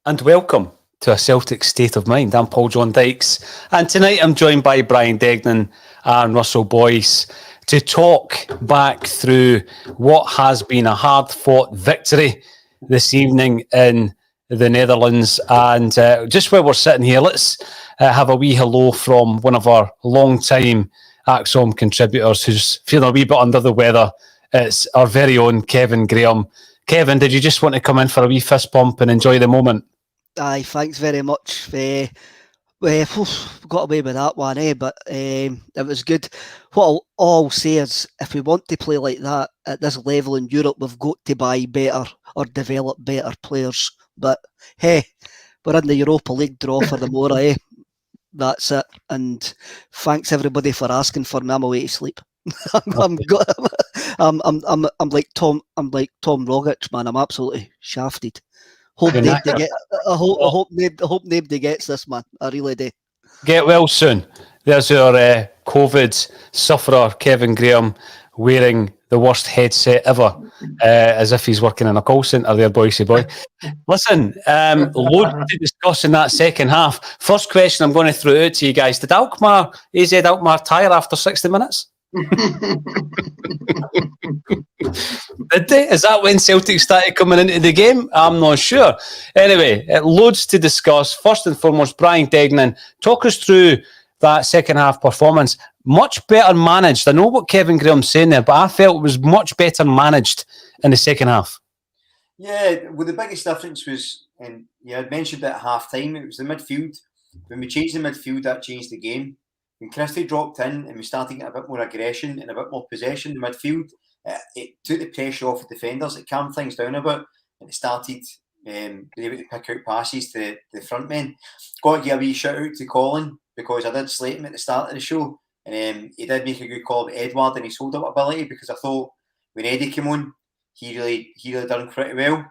And welcome to A Celtic State of Mind. I'm Paul John Dykes, and tonight I'm joined by Brian Degnan and Russell Boyce to talk back through what has been a hard-fought victory this evening in the Netherlands. And just where we're sitting here, let's have a wee hello from one of our long-time ACSOM contributors who's feeling a wee bit under the weather. It's our very own Kevin Graham. Kevin, did you just want to come in for a wee fist bump and enjoy the moment? Aye, thanks very much. We got away with that one, but it was good. What I'll say is, if we want to play like that at this level in Europe, we've got to buy better or develop better players. But hey, we're in the Europa League draw for the Mora, That's it. And thanks everybody for asking for me. I'm away to sleep. I'm like Tom Rogic, man. I'm absolutely shafted. Hope nobody gets this, man. I really do. Get well soon. There's our COVID sufferer, Kevin Graham, wearing the worst headset ever, as if he's working in a call centre there, Boycey boy. Listen, loads to discuss in that second half. First question I'm going to throw out to you guys. Did AZ Alkmaar tire after 60 minutes? Did they? Is that when Celtic started coming into the game? I'm not sure. Anyway, loads to discuss. First and foremost, Brian Degnan, talk us through that second half performance. Much better managed. I know what Kevin Graham's saying there, but I felt it was much better managed in the second half. Yeah, well, the biggest difference was, and you had mentioned it at half time, it was the midfield. When we changed the midfield, that changed the game. When Christie dropped in and we started getting a bit more aggression and a bit more possession in the midfield, it took the pressure off the defenders. It calmed things down a bit, and it started being able to pick out passes to the front men. Got to give a wee shout out to Colin, because I did slate him at the start of the show, and he did make a good call about Edward and his hold-up ability, because I thought when Eddie came on, he really done pretty well.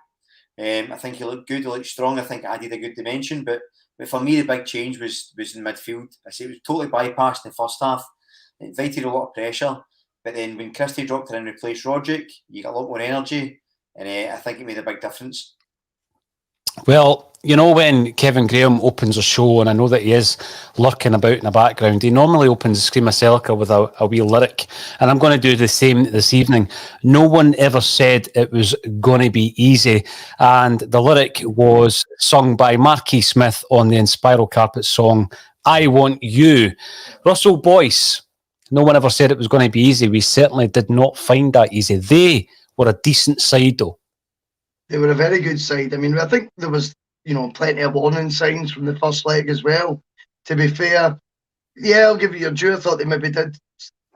I think he looked good, he looked strong. I think added a good dimension, but for me, the big change was in midfield. I say it was totally bypassed in the first half. It invited a lot of pressure. But then when Christie dropped in and replaced Roderick, you got a lot more energy. And I think it made a big difference. Well, you know, when Kevin Graham opens a show, and I know that he is lurking about in the background, he normally opens Scream of Celica with a wee lyric. And I'm going to do the same this evening. No one ever said it was going to be easy. And the lyric was sung by Marquis Smith on the Inspiral Carpet song, I Want You. Russell Boyce, no one ever said it was going to be easy. We certainly did not find that easy. They were a decent side, though. They were a very good side. I mean, I think there was, plenty of warning signs from the first leg as well. To be fair, yeah, I'll give you your due. I thought they maybe did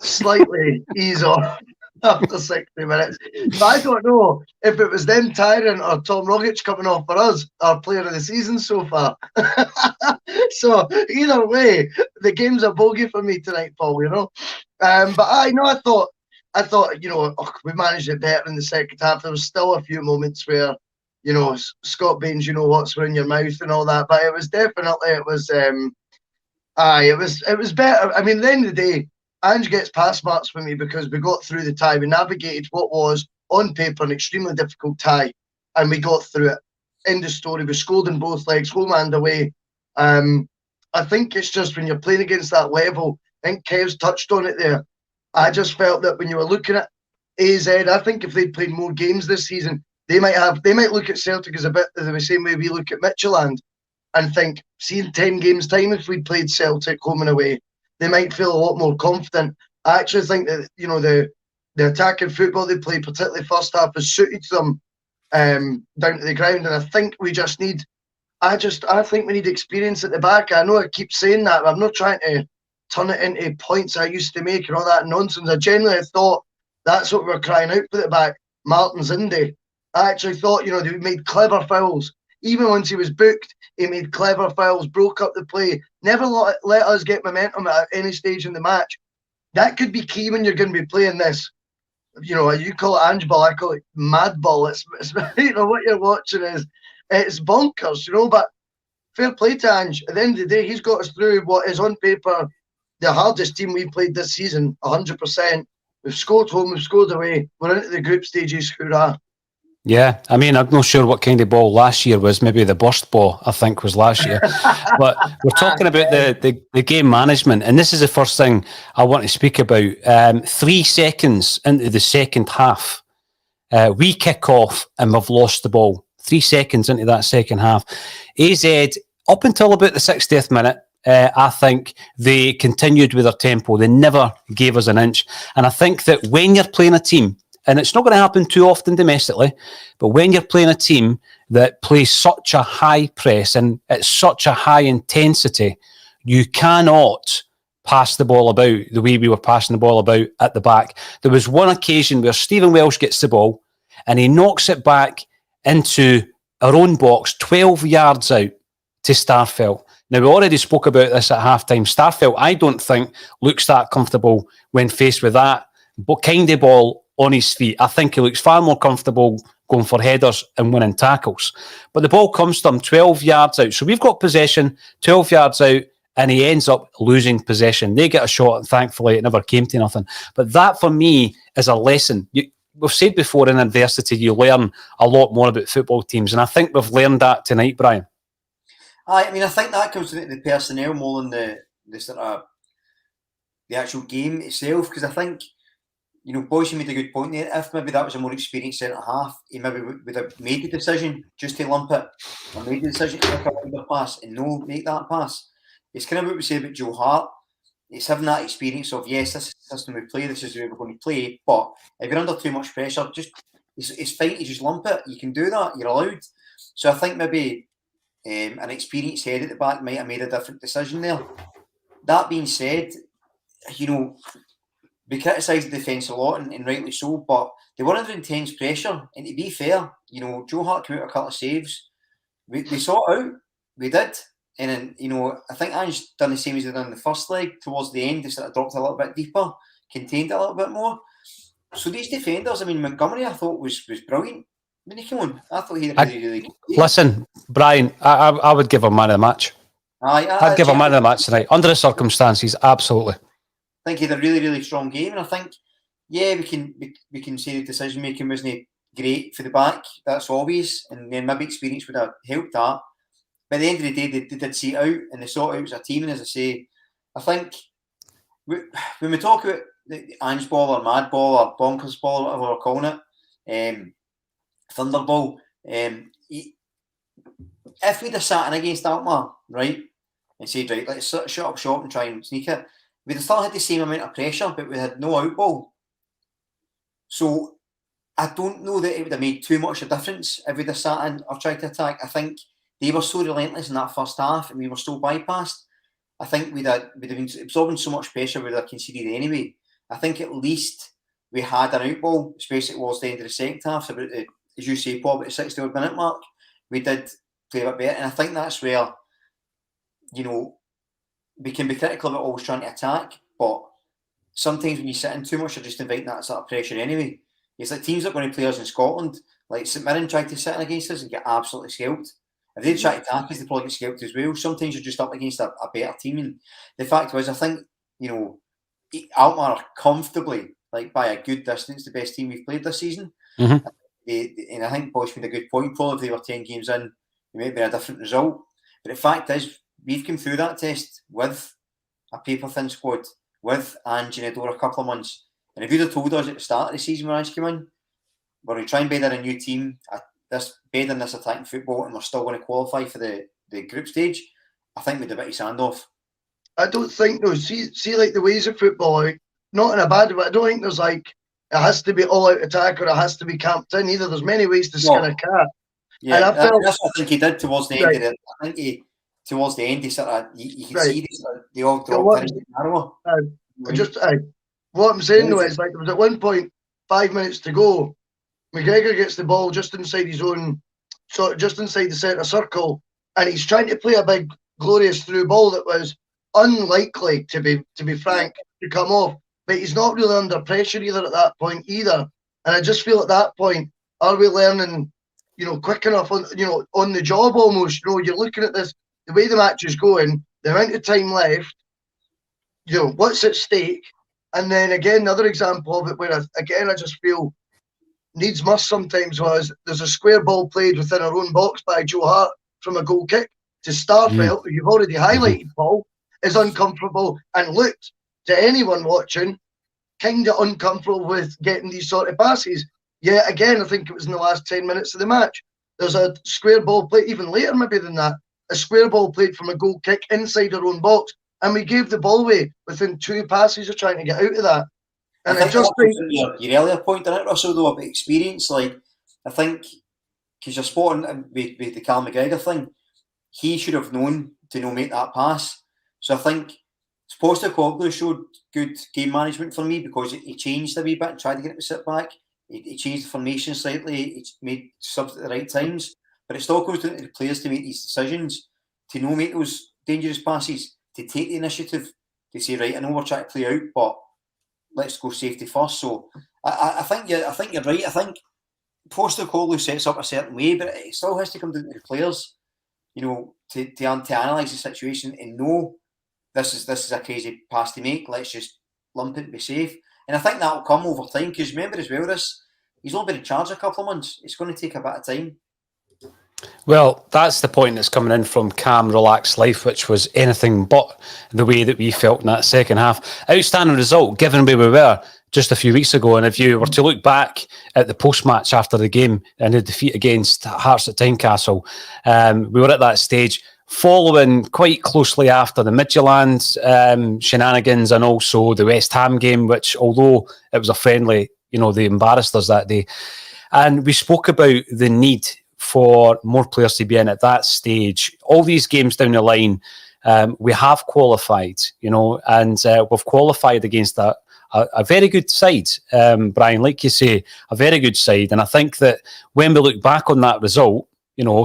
slightly ease off after 60 minutes. But I don't know if it was them tiring or Tom Rogic coming off for us, our player of the season so far. So either way, the game's a bogey for me tonight, Paul, But I thought, we managed it better in the second half. There was still a few moments where, Scott Baines, what's in your mouth and all that. But it was definitely, it was better. I mean, at the end of the day, Ange gets pass marks for me because we got through the tie. We navigated what was, on paper, an extremely difficult tie, and we got through it. End of story. We scored in both legs, home and away. I think it's just when you're playing against that level, I think Kev's touched on it there. I just felt that when you were looking at AZ, I think if they'd played more games this season, they might look at Celtic as a bit the same way we look at Midtjylland and think, see in 10 games' time, if we'd played Celtic home and away, they might feel a lot more confident. I actually think that, the attacking football they play, particularly first half, has suited them down to the ground. And I think we just need, I think we need experience at the back. I know I keep saying that, but I'm not trying to turn it into points I used to make and all that nonsense. I genuinely thought that's what we were crying out for at the back. Martin's Indy. I actually thought, they made clever fouls. Even once he was booked, he made clever fouls, broke up the play, never let us get momentum at any stage in the match. That could be key when you're going to be playing this. You call it Ange ball, I call it mad ball. It's what you're watching is, it's bonkers, but fair play to Ange. At the end of the day, he's got us through what is on paper the hardest team we played this season, 100%. We've scored home, we've scored away. We're into the group stages, hurrah. Yeah, I mean, I'm not sure what kind of ball last year was. Maybe the burst ball, I think, was last year. But we're talking about the game management, and this is the first thing I want to speak about. 3 seconds into the second half, we kick off and we've lost the ball. 3 seconds into that second half. AZ, up until about the 60th minute, I think they continued with their tempo. They never gave us an inch. And I think that when you're playing a team, and it's not going to happen too often domestically, but when you're playing a team that plays such a high press and at such a high intensity, you cannot pass the ball about the way we were passing the ball about at the back. There was one occasion where Stephen Welsh gets the ball and he knocks it back into our own box, 12 yards out to Starfelt. Now, we already spoke about this at halftime. Starfelt, I don't think, looks that comfortable when faced with that kind of ball on his feet. I think he looks far more comfortable going for headers and winning tackles. But the ball comes to him 12 yards out. So we've got possession, 12 yards out, and he ends up losing possession. They get a shot, and thankfully it never came to nothing. But that, for me, is a lesson. We've said before, in adversity, you learn a lot more about football teams. And I think we've learned that tonight, Brian. I mean, I think that comes to the personnel more than the sort of the actual game itself. Because I think, Boyce made a good point there. If maybe that was a more experienced centre-half, he maybe would have made the decision just to lump it, or made the decision to make a pass and no make that pass. It's kind of what we say about Joe Hart. It's having that experience of, yes, this is the system we play, this is the way we're going to play, but if you're under too much pressure, it's fine to just lump it. You can do that, you're allowed. So I think maybe an experienced head at the back might have made a different decision there. That being said, we criticise the defence a lot, and rightly so, but they were under intense pressure. And to be fair, Joe Hart came out a couple of saves. We saw it out. We did. And then, I think Ange done the same as he done in the first leg. Towards the end, they sort of dropped a little bit deeper, contained it a little bit more. So these defenders, I mean, Montgomery, I thought was brilliant. I mean, come on. I thought he had a really good game. Listen, Brian, I would give him man of the match. I'd give him man of the match tonight. Under the circumstances, absolutely. I think he had a really, really strong game, and I think, yeah, we can say the decision making wasn't great for the back. That's obvious, and then maybe experience would have helped that. But at the end of the day, they did see it out, and they saw it out as a team. And as I say, I think when we talk about the Ange ball or mad ball or bonkers ball, or whatever we're calling it, Thunderball, if we'd have sat in against Alkmaar, right, and said, right, let's shut up shop and try and sneak it, we'd have still had the same amount of pressure, but we had no outball. So I don't know that it would have made too much of a difference if we'd have sat in or tried to attack. I think they were so relentless in that first half, and we were so bypassed. I think we'd have been absorbing so much pressure we'd have conceded anyway. I think at least we had an outball, especially towards the end of the second half, about the, as you say, Paul, about the 60-odd minute mark. We did play a bit better, and I think that's where, we can be critical about always trying to attack, but sometimes when you sit in too much, you're just inviting that sort of pressure anyway. It's like teams that are going to play us in Scotland, like St Mirren tried to sit in against us and get absolutely scalped. If they try to attack us, they probably get scalped as well. Sometimes you're just up against a better team, and the fact was, I think, Alkmaar are comfortably, like by a good distance, the best team we've played this season. Mm-hmm. And I think Boyce made a good point. Probably if they were 10 games in, it might have been a different result. But the fact is, we've come through that test with a paper-thin squad, with Ange in the door a couple of months. And if you'd have told us at the start of the season when Ange came in, we're going to try and bed in a new team, bed in this attacking football, and we're still going to qualify for the group stage, I think we'd have bit his hand off. I don't think, no, see like the ways of football, like, not in a bad way, I don't think there's like, it has to be all-out attack or it has to be camped in either. There's many ways to skin a cat. Yeah, and that's what I think he did towards the end of it. I think towards the end, he sort of, you can see the all dropped in narrower. What I'm saying though is, like, there was at one point 5 minutes to go, McGregor gets the ball just inside his own, just inside the centre circle, and he's trying to play a big, glorious through ball that was unlikely, to be frank, to come off. But he's not really under pressure either at that point either. And I just feel at that point, are we learning, quick enough on, on the job almost? You're looking at this, the way the match is going, the amount of time left, what's at stake. And then again, another example of it where, I just feel needs must sometimes was there's a square ball played within our own box by Joe Hart from a goal kick to Starfelt, who you've already highlighted, Paul, is uncomfortable and looked to anyone watching kind of uncomfortable with getting these sort of passes. Yeah, again, I think it was in the last 10 minutes of the match. There's a square ball played, even later maybe than that, a square ball played from a goal kick inside our own box, and we gave the ball away within 2 passes of trying to get out of that. And I just think your earlier point on it, Russell, though, about experience, like, I think, because you're spotting with the Cal McGregor thing, he should have known to not make that pass. So I think Postecoglou showed good game management for me because he changed a wee bit and tried to get it to sit back. He changed the formation slightly. He made subs at the right times. But it still comes down to the players to make these decisions, to not make those dangerous passes, to take the initiative, to say, right, I know we're trying to play out, but let's go safety first. So I think you're right. I think Postecoglou sets up a certain way, but it still has to come down to the players, to analyse the situation and know this is a crazy pass to make. Let's just lump it and be safe. And I think that will come over time, because remember as well, he's not been in charge a couple of months. It's going to take a bit of time. Well, that's the point that's coming in from Calm, Relaxed Life, which was anything but the way that we felt in that second half. Outstanding result, given where we were just a few weeks ago. And if you were to look back at the post-match after the game and the defeat against Hearts at Tynecastle, we were at that stage following quite closely after the Midtjylland shenanigans and also the West Ham game, which, although it was a friendly, they embarrassed us that day. And we spoke about the need for more players to be in at that stage. All these games down the line, we have qualified, and we've qualified against a very good side, Brian, like you say, a very good side. And I think that when we look back on that result,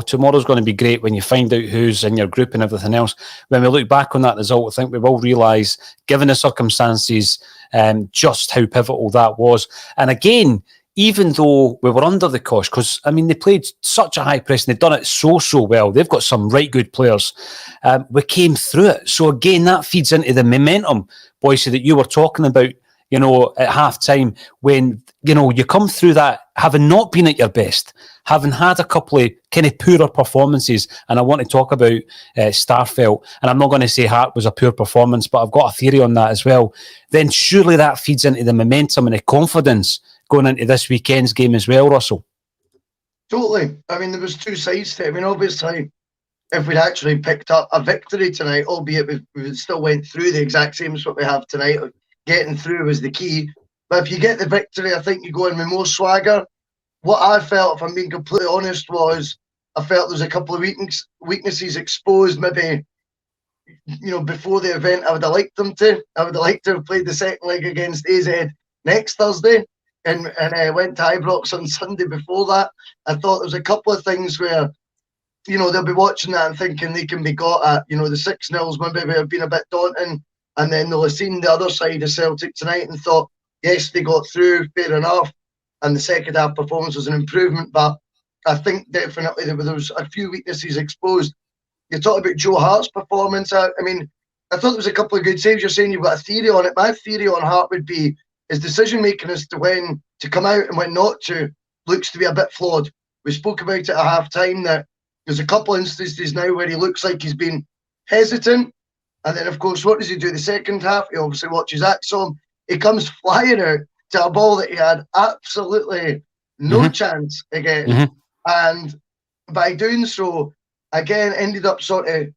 tomorrow's going to be great when you find out who's in your group and everything else. When we look back on that result, I think we will realise, given the circumstances, just how pivotal that was. And again, even though we were under the cosh, because, they played such a high press and they've done it so well. They've got some right good players. We came through it. So again, that feeds into the momentum, Boyce, that you were talking about, at half-time, when, you come through that having not been at your best, having had a couple of kind of poorer performances. And I want to talk about Starfelt. And I'm not going to say Hart was a poor performance, but I've got a theory on that as well. Then surely that feeds into the momentum and the confidence going into this weekend's game as well, Russell. Totally. There was 2 sides to it. Obviously, if we'd actually picked up a victory tonight, albeit we still went through the exact same as what we have tonight, getting through was the key. But if you get the victory, I think you go in with more swagger. What I felt, if I'm being completely honest, was I felt there was a couple of weaknesses exposed, maybe, before the event. I would have liked to have played the second leg against AZ next Thursday. And went to Ibrox on Sunday before that. I thought there was a couple of things where, they'll be watching that and thinking they can be got at. The 6-0s maybe have been a bit daunting. And then they'll have seen the other side of Celtic tonight and thought, yes, they got through, fair enough. And the second half performance was an improvement. But I think definitely there was a few weaknesses exposed. You talk about Joe Hart's performance. I thought there was a couple of good saves. You're saying you've got a theory on it. My theory on Hart would be his decision making as to when to come out and when not to looks to be a bit flawed. We spoke about it at half time that there's a couple of instances now where he looks like he's been hesitant. And then, of course, what does he do the second half? He obviously watches ACSOM. He comes flying out to a ball that he had absolutely no chance against. And by doing so, again, ended up sort of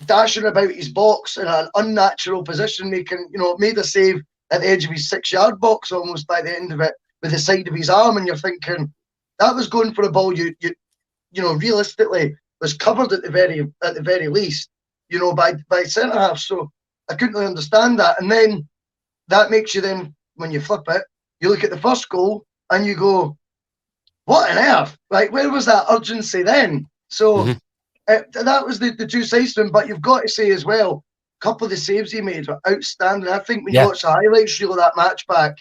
dashing about his box in an unnatural position, making, made a save at the edge of his 6-yard box almost by the end of it with the side of his arm, and you're thinking that was going for a ball you realistically was covered at the very least, by centre half. So I couldn't really understand that. And then that makes you then, when you flip it, you look at the first goal and you go, what on earth? Like, where was that urgency then? So that was the 2 sides to him. But you've got to say as well, couple of the saves he made were outstanding. I think when you watch the highlights reel of that match back,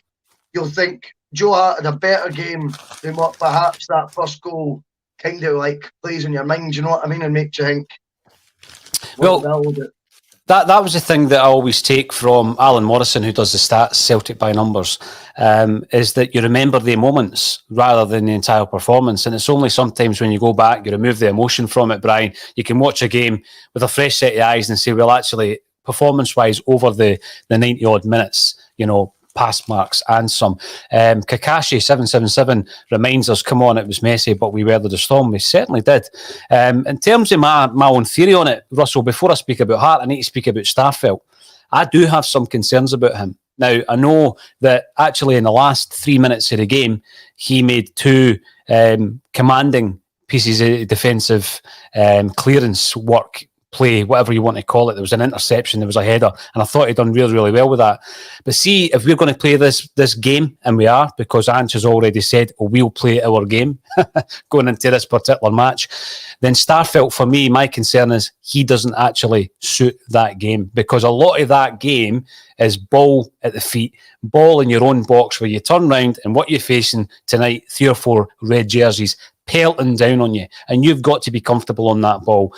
you'll think Joe Hart had a better game than what perhaps that first goal kind of like plays in your mind, you know what I mean, and makes you think, well, That was the thing that I always take from Alan Morrison, who does the stats, Celtic by numbers, is that you remember the moments rather than the entire performance. And it's only sometimes when you go back, you remove the emotion from it, Brian, you can watch a game with a fresh set of eyes and say, well, actually, performance-wise, over the 90-odd minutes, pass marks and some. Kakashi 777 reminds us, come on, it was messy, but we weathered the storm. We certainly did. In terms of my own theory on it, Russell, before I speak about Hart, I need to speak about Starfelt. I do have some concerns about him. Now, I know that actually in the last 3 minutes of the game, he made 2 commanding pieces of defensive clearance work, play, whatever you want to call it. There was an interception, there was a header, and I thought he'd done really, really well with that. But see, if we're going to play this game, and we are, because Ange has already said, we'll play our game going into this particular match, then Starfelt, for me, my concern is he doesn't actually suit that game, because a lot of that game is ball at the feet, ball in your own box where you turn round and what you're facing tonight, 3 or 4 red jerseys pelting down on you, and you've got to be comfortable on that ball.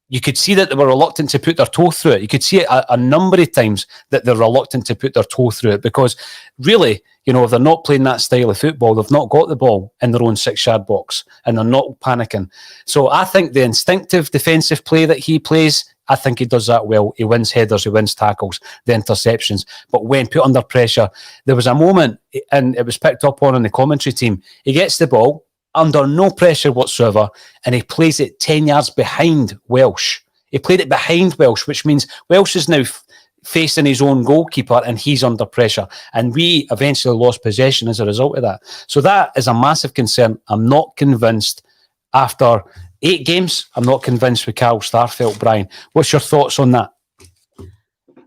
You could see that they were reluctant to put their toe through it. You could see it a number of times that they're reluctant to put their toe through it, because really, if they're not playing that style of football, they've not got the ball in their own 6-yard box and they're not panicking. So I think the instinctive defensive play that he plays, I think he does that well. He wins headers, he wins tackles, the interceptions. But when put under pressure, there was a moment, and it was picked up on in the commentary team, he gets the ball under no pressure whatsoever, and he plays it 10 yards behind Welsh. He played it behind Welsh, which means Welsh is now facing his own goalkeeper and he's under pressure. And we eventually lost possession as a result of that. So that is a massive concern. I'm not convinced after 8 games, I'm not convinced with Carl Starfelt, Brian. What's your thoughts on that?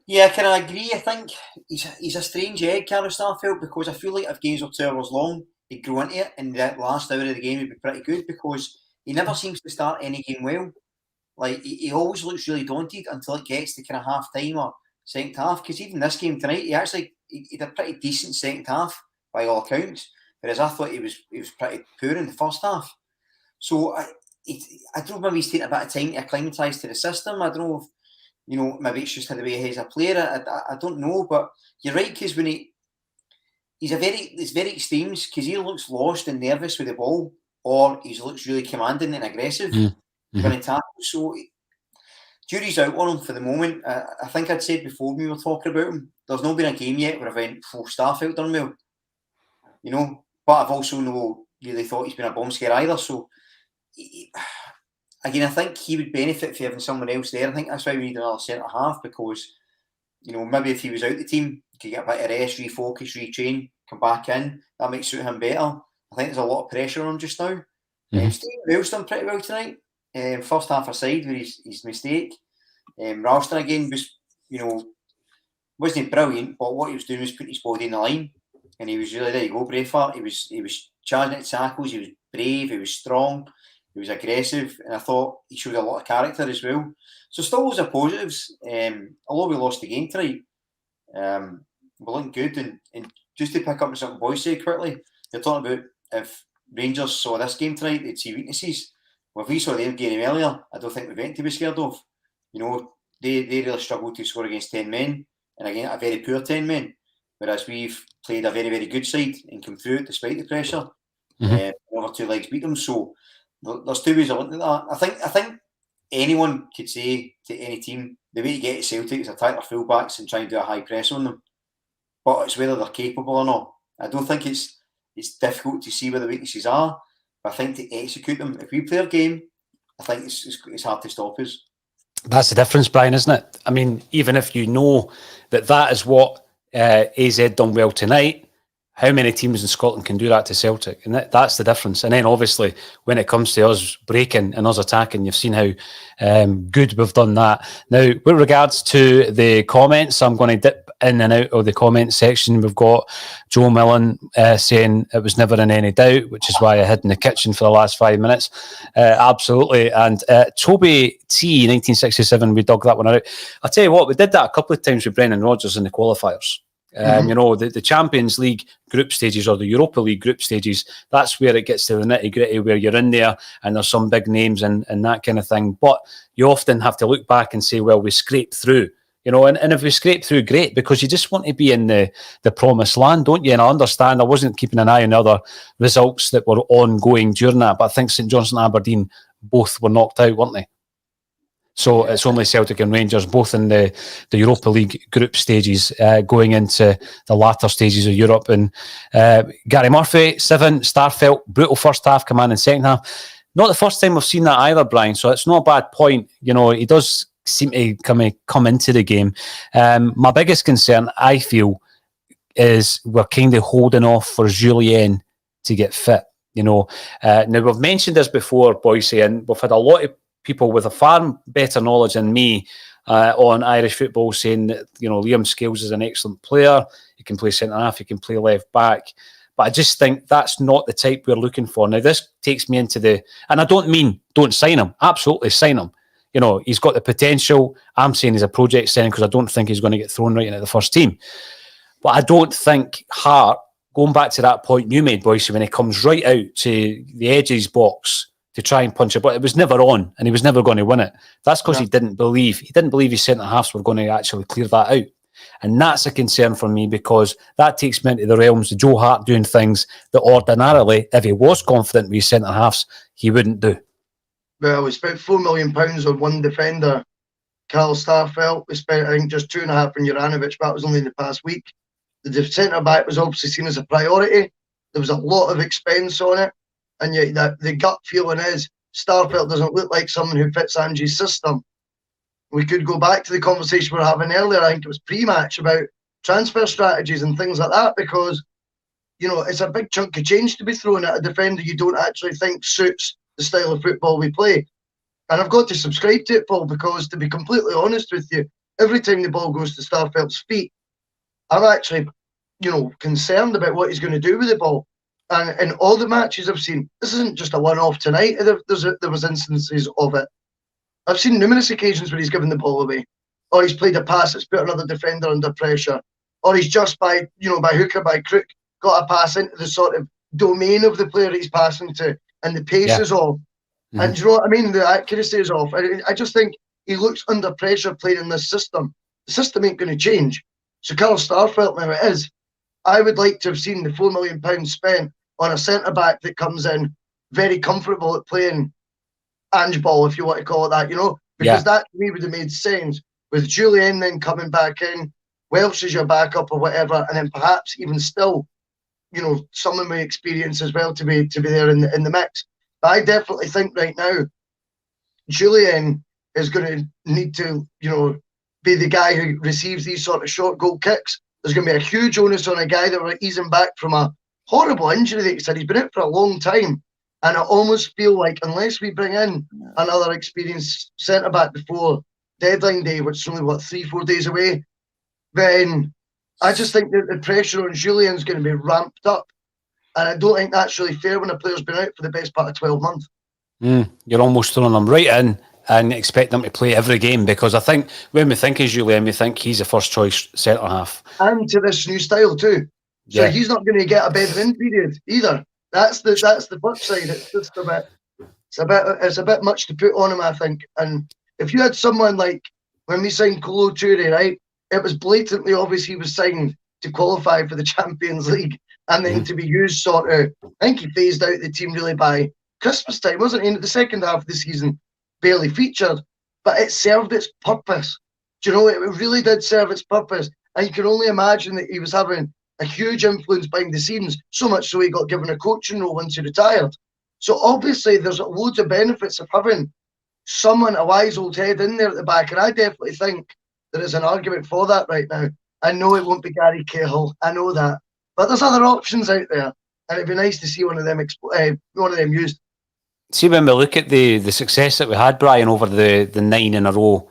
Yeah, can I agree? I think he's a strange egg, Carl Starfelt, because I feel like if games are 2 hours long, he'd grow into it, and that last hour of the game he'd be pretty good, because he never seems to start any game well. Like, he always looks really daunted until it gets to kind of half time or second half, because even this game tonight, he did a pretty decent second half by all accounts, whereas I thought he was pretty poor in the first half. So I don't know, maybe he's taking a bit of time to acclimatise to the system. I don't know if, maybe it's just the way he's a player. I don't know, but you're right, because when it's very extremes, because he looks lost and nervous with the ball, or he looks really commanding and aggressive winning tackles. So jury's out on him for the moment. I think I'd said before we were talking about him, there's not been a game yet where I went, Starfelt done well. But I've also not really thought he's been a bomb scare either. So again, I think he would benefit from having someone else there. I think that's why we need another centre half, because maybe if he was out the team, he could get a bit of rest, refocus, retrain, come back in. That might suit him better. I think there's a lot of pressure on him just now. Stephen Welsh done pretty well tonight. First half aside with his mistake. Ralston again was, wasn't brilliant, but what he was doing was putting his body in the line, and he was really, there you go, Braveheart. He was charging at tackles. He was brave. He was strong. He was aggressive, and I thought he showed a lot of character as well. So still loads of positives. Although we lost the game tonight, we're looking good. And just to pick up on something boys said quickly, they're talking about if Rangers saw this game tonight, they'd see weaknesses. Well, if we saw their game earlier, I don't think we've anything to be scared of. They really struggled to score against 10 men, and again, a very poor 10 men. Whereas we've played a very, very good side and come through it despite the pressure. Over 2 legs beat them. So there's 2 ways of looking at that. I think anyone could say to any team, the way to get at Celtic is attack their fullbacks and try and do a high press on them. But it's whether they're capable or not. I don't think it's difficult to see where the weaknesses are. But I think to execute them, if we play our game, I think it's hard to stop us. That's the difference, Brian, isn't it? I mean, even if you know that is what AZ done well tonight, how many teams in Scotland can do that to Celtic? And that's the difference. And then obviously when it comes to us breaking and us attacking, you've seen how good we've done that. Now, with regards to the comments, I'm going to dip in and out of the comment section. We've got Joe Millen saying it was never in any doubt, which is why I hid in the kitchen for the last 5 minutes. Absolutely. And Toby T, 1967, we dug that one out. I'll tell you what, we did that a couple of times with Brendan Rodgers in the qualifiers. The Champions League group stages or the Europa League group stages, that's where it gets to the nitty-gritty, where you're in there and there's some big names and that kind of thing. But you often have to look back and say, well, we scraped through You know, and if we scrape through, great, because you just want to be in the promised land, don't you? And I understand I wasn't keeping an eye on other results that were ongoing during that, but I think St Johnstone and Aberdeen both were knocked out, weren't they? So it's only Celtic and Rangers, both in the Europa League group stages, going into the latter stages of Europe. And Gary Murphy, 7, Starfelt, brutal first half, commanding second half. Not the first time we've seen that either, Brian, so it's not a bad point. You know, he does seem to come into the game. My biggest concern, I feel, is we're kind of holding off for Julien to get fit. You know, now we've mentioned this before, Boise, and we've had a lot of people with a far better knowledge than me on Irish football saying that, you know, Liam Scales is an excellent player. He can play centre half, he can play left back. But I just think that's not the type we're looking for. Now, this takes me into and I don't mean don't sign him. Absolutely sign him. You know, he's got the potential. I'm saying he's a project signing because I don't think he's going to get thrown right into the first team. But I don't think Hart, going back to that point you made, Boyce, when he comes right out to the edge of his box to try and punch it, but it was never on and he was never going to win it. That's because he didn't believe his centre-halves were going to actually clear that out. And that's a concern for me because that takes me into the realms of Joe Hart doing things that ordinarily, if he was confident with his centre-halves, he wouldn't do. Well, we spent £4 million on one defender, Carl Starfelt. We spent, I think, just 2.5 on Juranovic, but that was only in the past week. The centre-back was obviously seen as a priority. There was a lot of expense on it. And yet the gut feeling is Starfelt doesn't look like someone who fits Angie's system. We could go back to the conversation we were having earlier, I think it was pre-match, about transfer strategies and things like that, because, you know, it's a big chunk of change to be thrown at a defender you don't actually think suits the style of football we play. And I've got to subscribe to it, Paul, because to be completely honest with you, every time the ball goes to Starfelt's feet, I'm actually, you know, concerned about what he's going to do with the ball. And in all the matches I've seen, this isn't just a one-off tonight. There was instances of it. I've seen numerous occasions where he's given the ball away, or he's played a pass that's put another defender under pressure, or he's just by hook or by crook got a pass into the sort of domain of the player he's passing to, and the pace is off. Mm-hmm. And do you know what I mean? The accuracy is off. I just think he looks under pressure playing in this system. The system ain't going to change. So Carl Starfelt, now it is. I would like to have seen the £4 million spent on a centre-back that comes in very comfortable at playing Ange ball, if you want to call it that, you know, because that to me would have made sense. With Julien then coming back in, Welsh as your backup or whatever, and then perhaps even still, you know, someone with experience as well to be there in the mix. But I definitely think right now, Julien is going to need to, you know, be the guy who receives these sort of short goal kicks. There's going to be a huge onus on a guy that we're easing back from a horrible injury that he said. He's been out for a long time. And I almost feel like unless we bring in another experienced centre-back before deadline day, which is only, 3-4 days away, then I just think that the pressure on Julian's going to be ramped up. And I don't think that's really fair when a player's been out for the best part of 12 months. You're almost throwing them right in and expect them to play every game, because I think when we think of Julien, we think he's a first-choice centre-half. And to this new style too. So he's not going to get a better-in period either. That's the flip side. It's just it's a bit much to put on him, I think. And if you had someone like when we signed Kolo Touré, right, it was blatantly obvious he was signed to qualify for the Champions League and then to be used sort of. I think he phased out the team really by Christmas time, wasn't he? In the second half of the season, barely featured, but it served its purpose. Do you know, it really did serve its purpose, and you can only imagine that he was having a huge influence behind the scenes, so much so he got given a coaching role once he retired. So obviously there's loads of benefits of having someone, a wise old head in there at the back, and I definitely think there is an argument for that right now. I know it won't be Gary Cahill, I know that, but there's other options out there, and it'd be nice to see one of them used. See, when we look at the success that we had, Brian, over the 9 in a row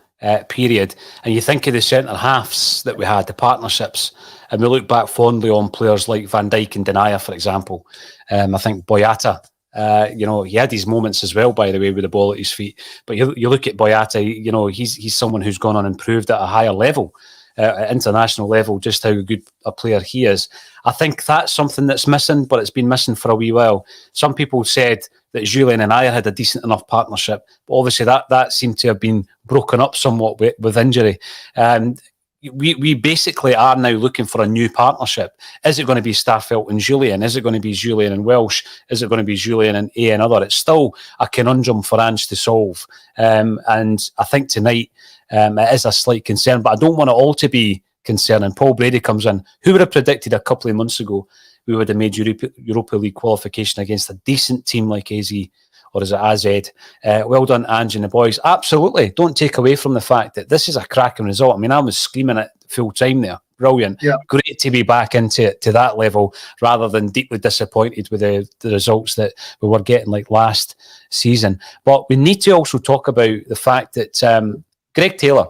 period, and you think of the centre halves that we had, the partnerships, and we look back fondly on players like Van Dijk and Denayer, for example. I think Boyata, he had his moments as well, by the way, with the ball at his feet. But you look at Boyata, he's someone who's gone on and proved at a higher level, at international level, just how good a player he is. I think that's something that's missing, but it's been missing for a wee while. Some people said that Julian and I had a decent enough partnership. But obviously that seemed to have been broken up somewhat with injury. We basically are now looking for a new partnership. Is it going to be Starfelt and Julian? Is it going to be Julian and Welsh? Is it going to be Julian and A and other? It's still a conundrum for Ange to solve. And I think tonight it is a slight concern, but I don't want it all to be concerning. Paul Brady comes in. Who would have predicted a couple of months ago we would have made Europa League qualification against a decent team like AZ, or is it AZ? Well done, Ange and the boys. Absolutely. Don't take away from the fact that this is a cracking result. I mean, I was screaming at full time there. Brilliant. Yeah. Great to be back into that level rather than deeply disappointed with the results that we were getting like last season. But we need to also talk about the fact that Greg Taylor,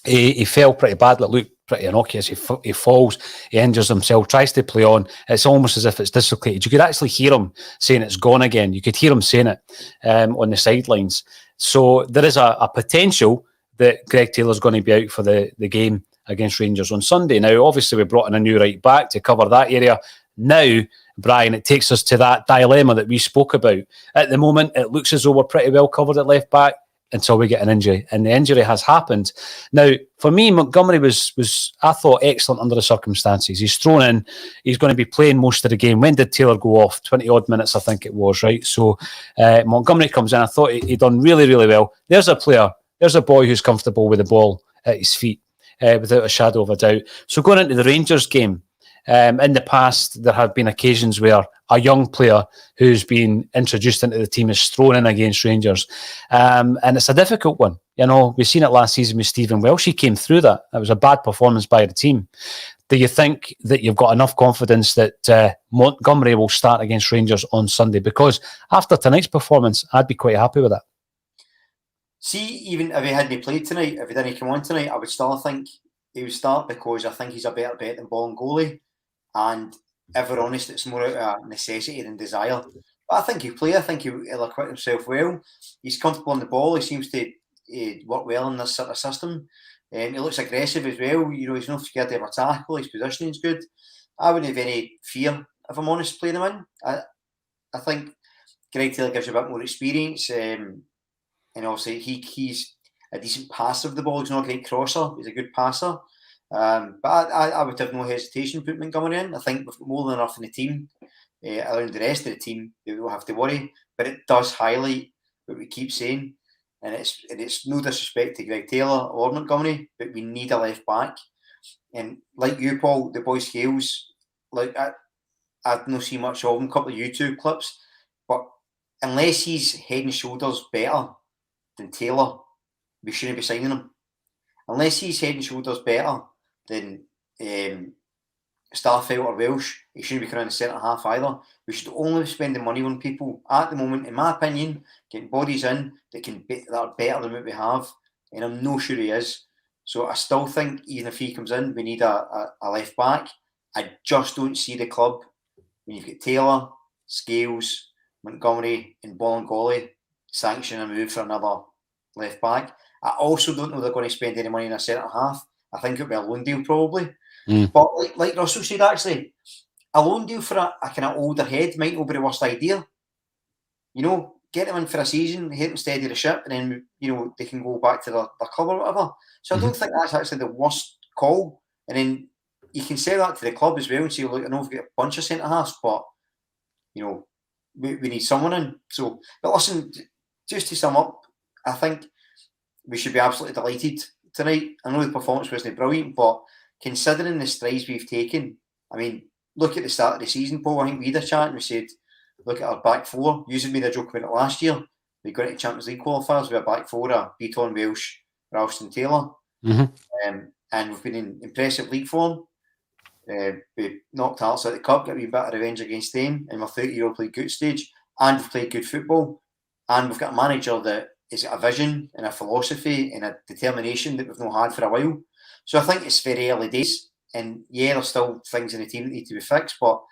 he fell pretty badly. It looked pretty innocuous. He falls, he injures himself, tries to play on. It's almost as if it's dislocated. You could actually hear him saying it's gone again. You could hear him saying it on the sidelines. So there is a potential that Greg Taylor's going to be out for the game against Rangers on Sunday. Now, obviously, we brought in a new right back to cover that area. Now, Brian, it takes us to that dilemma that we spoke about. At the moment, it looks as though we're pretty well covered at left back until we get an injury, and the injury has happened. Now, for me, Montgomery was I thought, excellent under the circumstances. He's thrown in. He's going to be playing most of the game. When did Taylor go off? 20-odd minutes, I think it was, right? So Montgomery comes in. I thought he done really, really well. There's a player. There's a boy who's comfortable with the ball at his feet, without a shadow of a doubt. So going into the Rangers game, in the past, there have been occasions where a young player who's been introduced into the team is thrown in against Rangers. And it's a difficult one. You know, we've seen it last season with Stephen Welsh. He came through that. It was a bad performance by the team. Do you think that you've got enough confidence that Montgomery will start against Rangers on Sunday? Because after tonight's performance, I'd be quite happy with that. See, even if he hadn't played tonight, if he didn't come on tonight, I would still think he would start because I think he's a better bet than Bolingoli. And if we're honest, it's more out of necessity than desire. But I think he'll play. I think he'll acquit himself well. He's comfortable on the ball. He seems to work well in this sort of system. He looks aggressive as well. You know, he's not scared to have a tackle. His positioning's good. I wouldn't have any fear, if I'm honest, playing him in. I think Greg Taylor gives you a bit more experience. And obviously, he's a decent passer of the ball. He's not a great crosser. He's a good passer. But I would have no hesitation putting Montgomery in. I think we've got more than enough in the team. Around the rest of the team, we don't have to worry. But it does highlight what we keep saying. And it's no disrespect to Greg Taylor or Montgomery, but we need a left back. And like you, Paul, the boy Scales, like I've not seen much of him, a couple of YouTube clips. But unless he's head and shoulders better than Taylor, we shouldn't be signing him. Unless he's head and shoulders better than Starfelt or Welsh, he shouldn't be coming in the centre half either. We should only be spending money on people at the moment, in my opinion, getting bodies in that are better than what we have, and I'm not sure he is. So I still think even if he comes in, we need a left back. I just don't see the club when you've got Taylor, Scales, Montgomery, and Bolingoli sanctioning a move for another left back. I also don't know they're going to spend any money in a centre half. I think it'll be a loan deal probably. But like Russell said, actually, a loan deal for a kind of older head might not be the worst idea. You know, get them in for a season, help them steady the ship, and then, you know, they can go back to their club or whatever. So I don't think that's actually the worst call. And then you can say that to the club as well and say, look, I know we've got a bunch of centre halves, but, you know, we need someone in. So, but listen, just to sum up, I think we should be absolutely delighted tonight. I know the performance wasn't brilliant, but considering the strides we've taken, I mean, look at the start of the season, Paul. I think we had a chat and we said, look at our back four. You made a joke about it last year. We got into Champions League qualifiers with a back four of Beaton, Welsh, Ralston, Taylor. And we've been in impressive league form. We knocked Hearts out of the cup, got a wee bit of revenge against them, and we're 30 Europa League group stage. And we've played good football. And we've got a manager that has got a vision and a philosophy and a determination that we've not had for a while. So I think it's very early days. And yeah, there's still things in the team that need to be fixed. But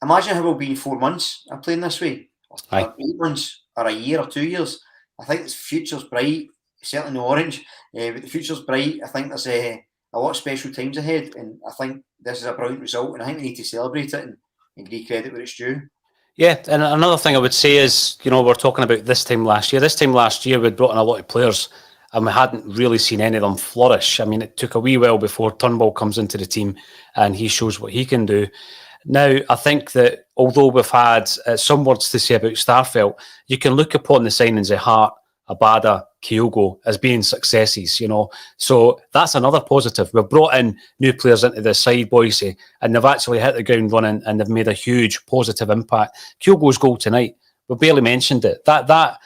imagine how we'll be in 4 months of playing this way. Or 8 months, or a year, or 2 years. I think the future's bright. Certainly no orange, but the future's bright. I think there's a lot of special times ahead. And I think this is a brilliant result. And I think we need to celebrate it and give credit where it's due. Yeah, and another thing I would say is, we're talking about this time last year. This time last year, we'd brought in a lot of players and we hadn't really seen any of them flourish. I mean, it took a wee while before Turnbull comes into the team and he shows what he can do. Now, I think that although we've had some words to say about Starfelt, you can look upon the signings of Hart, Abada, Kyogo as being successes, So that's another positive. We've brought in new players into the side, Boise, and they've actually hit the ground running and they've made a huge positive impact. Kyogo's goal tonight, we barely mentioned it. That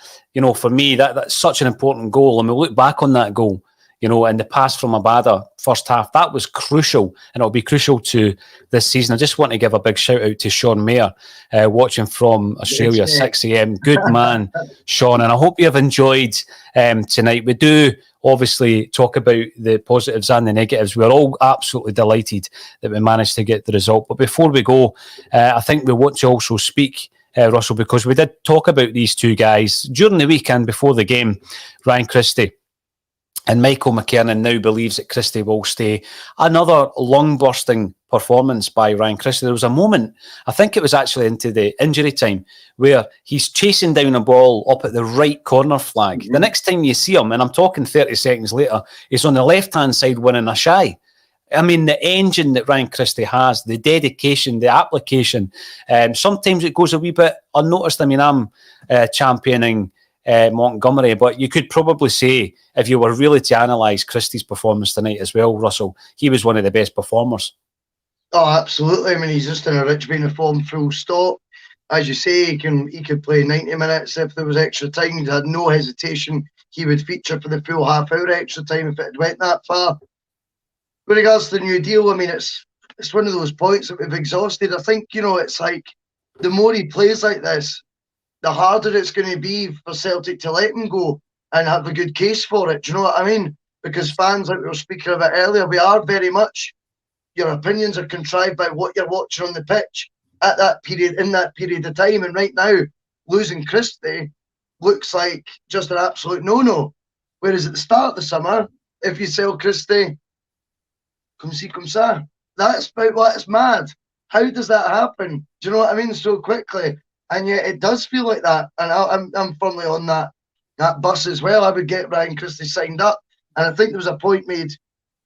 for me, that's such an important goal. And we look back on that goal, and the pass from Abada first half, that was crucial, and it'll be crucial to this season. I just want to give a big shout out to Sean Mayer, watching from Australia, 6 a.m. Good man, Sean, and I hope you have enjoyed tonight. We do obviously talk about the positives and the negatives. We're all absolutely delighted that we managed to get the result. But before we go, I think we want to also speak, Russell, because we did talk about these two guys during the weekend before the game, Ryan Christie. And Michael McKernan now believes that Christie will stay. Another lung-bursting performance by Ryan Christie. There was a moment, I think it was actually into the injury time, where he's chasing down a ball up at the right corner flag. Mm-hmm. The next time you see him, and I'm talking 30 seconds later, he's on the left-hand side winning a shy. I mean, the engine that Ryan Christie has, the dedication, the application, sometimes it goes a wee bit unnoticed. I mean, I'm championing Montgomery, but you could probably say, if you were really to analyse Christie's performance tonight as well, Russell, he was one of the best performers. Oh, absolutely. I mean, he's just in a rich vein of form, full stop. As you say, he could play 90 minutes if there was extra time. He had no hesitation. He would feature for the full half-hour extra time if it went that far. With regards to the new deal, I mean, it's one of those points that we've exhausted. I think, it's like the more he plays like this, the harder it's going to be for Celtic to let him go and have a good case for it. Do you know what I mean? Because fans, like we were speaking about earlier, we are very much, your opinions are contrived by what you're watching on the pitch at that period, in that period of time. And right now, losing Christie looks like just an absolute no-no. Whereas at the start of the summer, if you sell Christie, come ça. That's about what it's mad. How does that happen? Do you know what I mean? So quickly. And yet it does feel like that. And I'm firmly on that bus as well. I would get Ryan Christie signed up. And I think there was a point made,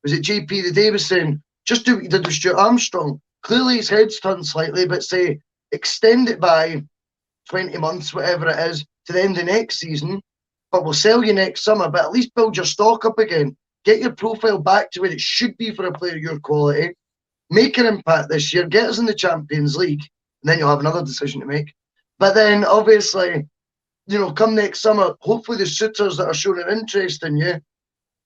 was it JP the day was saying, just do what you did with Stuart Armstrong. Clearly his head's turned slightly, but say, extend it by 20 months, whatever it is, to the end of next season. But we'll sell you next summer, but at least build your stock up again. Get your profile back to where it should be for a player of your quality. Make an impact this year. Get us in the Champions League. And then you'll have another decision to make. But then, obviously, come next summer, hopefully the suitors that are showing an interest in you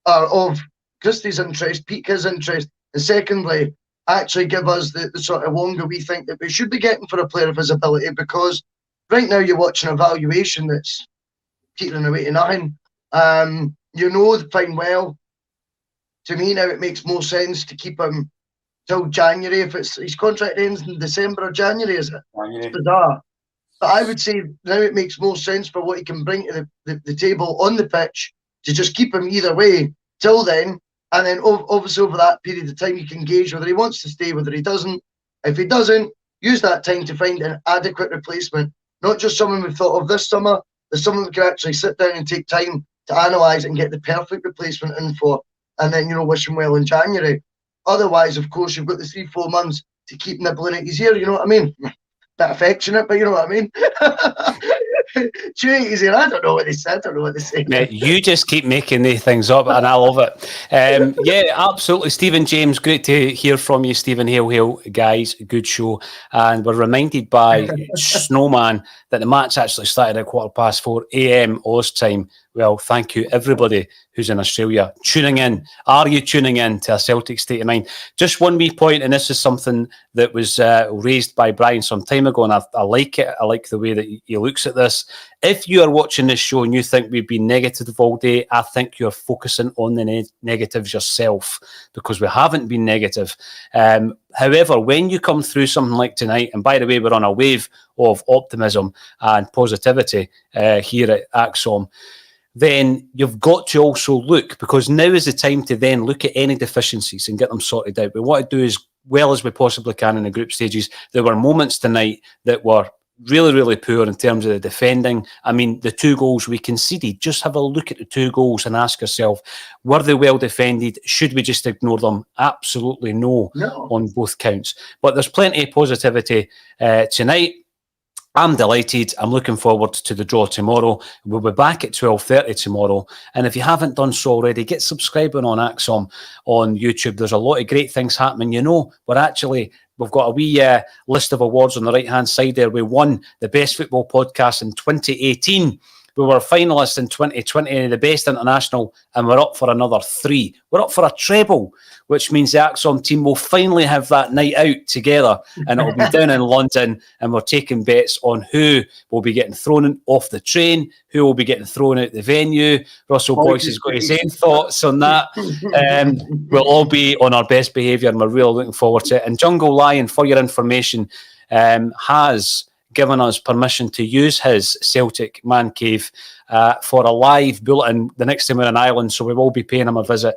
are of Christie's interest, pique his interest, and secondly, actually give us the sort of longer we think that we should be getting for a player of his ability, because right now you're watching a valuation that's teetering away to nothing. Fine well. To me now, it makes more sense to keep him till January. If his contract ends in December or January, is it? January. It's bizarre. But I would say now it makes more sense for what he can bring to the table on the pitch to just keep him either way till then. And then obviously over that period of time, you can gauge whether he wants to stay, whether he doesn't. If he doesn't, use that time to find an adequate replacement. Not just someone we've thought of this summer. There's someone we can actually sit down and take time to analyse and get the perfect replacement in for. And then, wish him well in January. Otherwise, of course, you've got the 3-4 months to keep nibbling at his ear, you know what I mean? Bit affectionate, but you know what I mean? Easy, I don't know what they said. I don't know what they say. Yeah, you just keep making these things up, and I love it. Yeah, absolutely. Stephen James, great to hear from you, Stephen. Hail, guys. Good show. And we're reminded by Snowman that the match actually started at 4:15 a.m. Oz time. Well, thank you, everybody who's in Australia tuning in. Are you tuning in to a Celtic State of Mind? Just one wee point, and this is something that was raised by Brian some time ago, and I like it. I like the way that he looks at this. If you are watching this show and you think we've been negative all day, I think you're focusing on the negatives yourself, because we haven't been negative. However, when you come through something like tonight, and by the way, we're on a wave of optimism and positivity here at ACSOM, then you've got to also look, because now is the time to then look at any deficiencies and get them sorted out. We want to do as well as we possibly can in the group stages. There were moments tonight that were really, really poor in terms of the defending. I mean, the 2 goals we conceded, just have a look at the 2 goals and ask yourself, were they well defended? Should we just ignore them? Absolutely no. On both counts. But there's plenty of positivity tonight. I'm delighted. I'm looking forward to the draw tomorrow. We'll be back at 12:30 tomorrow. And if you haven't done so already, get subscribing on ACSOM on YouTube. There's a lot of great things happening. You know, we've got a wee list of awards on the right-hand side there. We won the Best Football Podcast in 2018. We were finalists in 2020, the Best International, and we're up for another 3. We're up for a treble, which means the ACSOM team will finally have that night out together, and it will be down in London, and we're taking bets on who will be getting thrown off the train, who will be getting thrown out the venue. Russell Boyce has got his own thoughts on that. We'll all be on our best behaviour, and we're really looking forward to it. And Jungle Lion, for your information, has given us permission to use his Celtic man cave for a live bulletin the next time we're in Ireland, so we will be paying him a visit.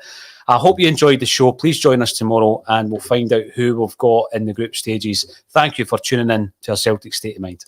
I hope you enjoyed the show. Please join us tomorrow and we'll find out who we've got in the group stages. Thank you for tuning in to our Celtic State of Mind.